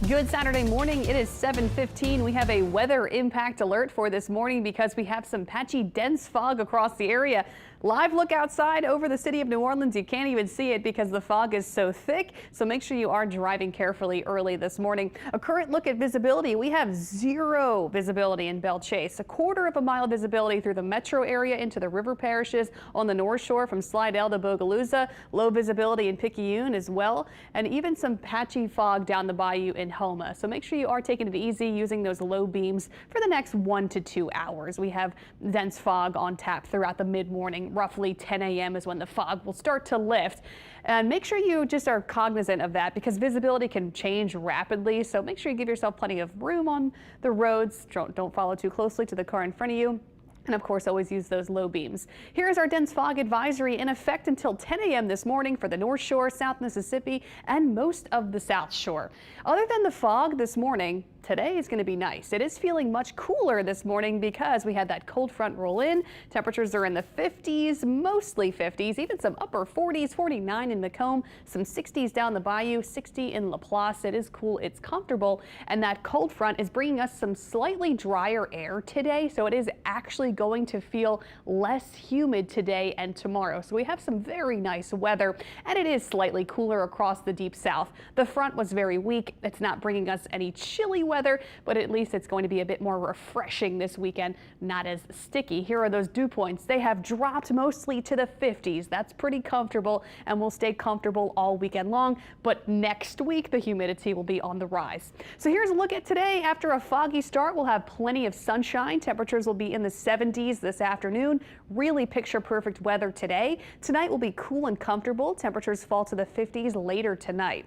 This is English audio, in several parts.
Good Saturday morning. It is 7:15. We have a weather impact alert for this morning because we have some patchy dense fog across the area. Live look outside over the city of New Orleans. You can't even see it because the fog is so thick. So make sure you are driving carefully early this morning. A current look at visibility. We have zero visibility in Belle Chase, a quarter of a mile visibility through the metro area into the river parishes on the North Shore from Slidell to Bogalusa. Low visibility in Picayune as well, and even some patchy fog down the bayou in Homa. So make sure you are taking it easy using those low beams for the next 1 to 2 hours. We have dense fog on tap throughout the mid-morning. Roughly 10 a.m. is when the fog will start to lift. And make sure you just are cognizant of that because visibility can change rapidly. So make sure you give yourself plenty of room on the roads. Don't follow too closely to the car in front of you. And of course, always use those low beams. Here's our dense fog advisory in effect until 10 a.m. this morning for the North Shore, South Mississippi, and most of the South Shore. Other than the fog this morning, today is going to be nice. It is feeling much cooler this morning because we had that cold front roll in. Temperatures are in the 50s, mostly 50s, even some upper 40s, 49 in Macomb, some 60s down the bayou, 60 in Laplace. It is cool, it's comfortable, and that cold front is bringing us some slightly drier air today, so it is actually going to feel less humid today and tomorrow. So we have some very nice weather, and it is slightly cooler across the deep south. The front was very weak. It's not bringing us any chilly weather, but at least it's going to be a bit more refreshing this weekend, not as sticky. Here are those dew points. They have dropped mostly to the 50s. That's pretty comfortable and will stay comfortable all weekend long, but next week the humidity will be on the rise. So here's a look at today. After a foggy start, we'll have plenty of sunshine. Temperatures will be in the 70s this afternoon. Really picture perfect weather today. Tonight will be cool and comfortable. Temperatures fall to the 50s later tonight.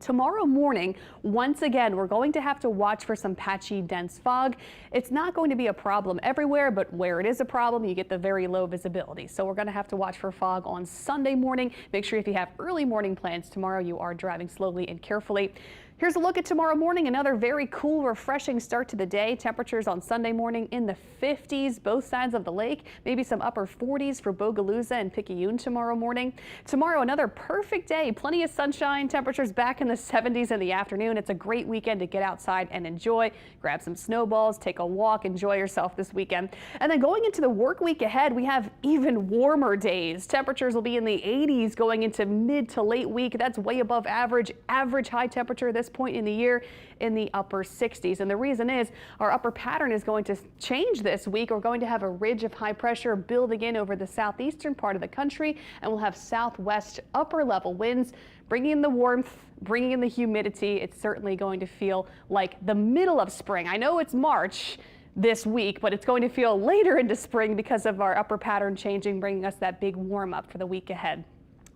Tomorrow morning, once again, we're going to have to watch for some patchy, dense fog. It's not going to be a problem everywhere, but where it is a problem, you get the very low visibility. So we're going to have to watch for fog on Sunday morning. Make sure if you have early morning plans tomorrow, you are driving slowly and carefully. Here's a look at tomorrow morning. Another very cool, refreshing start to the day. Temperatures on Sunday morning in the 50s, both sides of the lake. Maybe some upper 40s for Bogalusa and Picayune tomorrow morning. Tomorrow, another perfect day. Plenty of sunshine. Temperatures back in the 70s in the afternoon. It's a great weekend to get outside and enjoy. Grab some snowballs, take a walk, enjoy yourself this weekend. And then going into the work week ahead, we have even warmer days. Temperatures will be in the 80s going into mid to late week. That's way above average. Average high temperature this point in the year in the upper 60s. And the reason is our upper pattern is going to change this week. We're going to have a ridge of high pressure building in over the southeastern part of the country, and we'll have southwest upper level winds bringing in the warmth, bringing in the humidity. It's certainly going to feel like the middle of spring. I know it's March this week, but it's going to feel later into spring because of our upper pattern changing, bringing us that big warm up for the week ahead.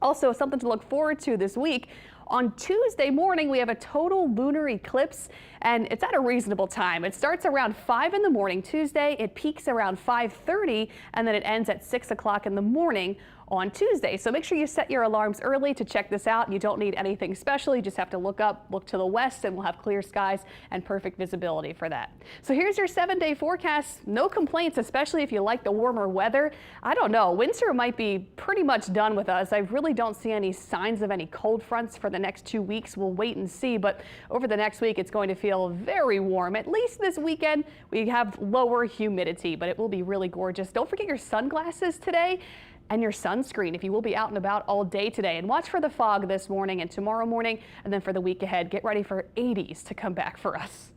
Also, something to look forward to this week. On Tuesday morning, we have a total lunar eclipse, and it's at a reasonable time. It starts around 5 in the morning Tuesday, it peaks around 5:30, and then it ends at 6 o'clock in the morning on Tuesday. So make sure you set your alarms early to check this out. You don't need anything special. You just have to look up, look to the west, and we'll have clear skies and perfect visibility for that. So here's your 7-day forecast. No complaints, especially if you like the warmer weather. I don't know, winter might be pretty much done with us. I really don't see any signs of any cold fronts for the next 2 weeks. We'll wait and see, but over the next week, it's going to feel very warm. At least this weekend, we have lower humidity, but it will be really gorgeous. Don't forget your sunglasses today and your sunscreen if you will be out and about all day today. And watch for the fog this morning and tomorrow morning, and then for the week ahead, get ready for 80s to come back for us.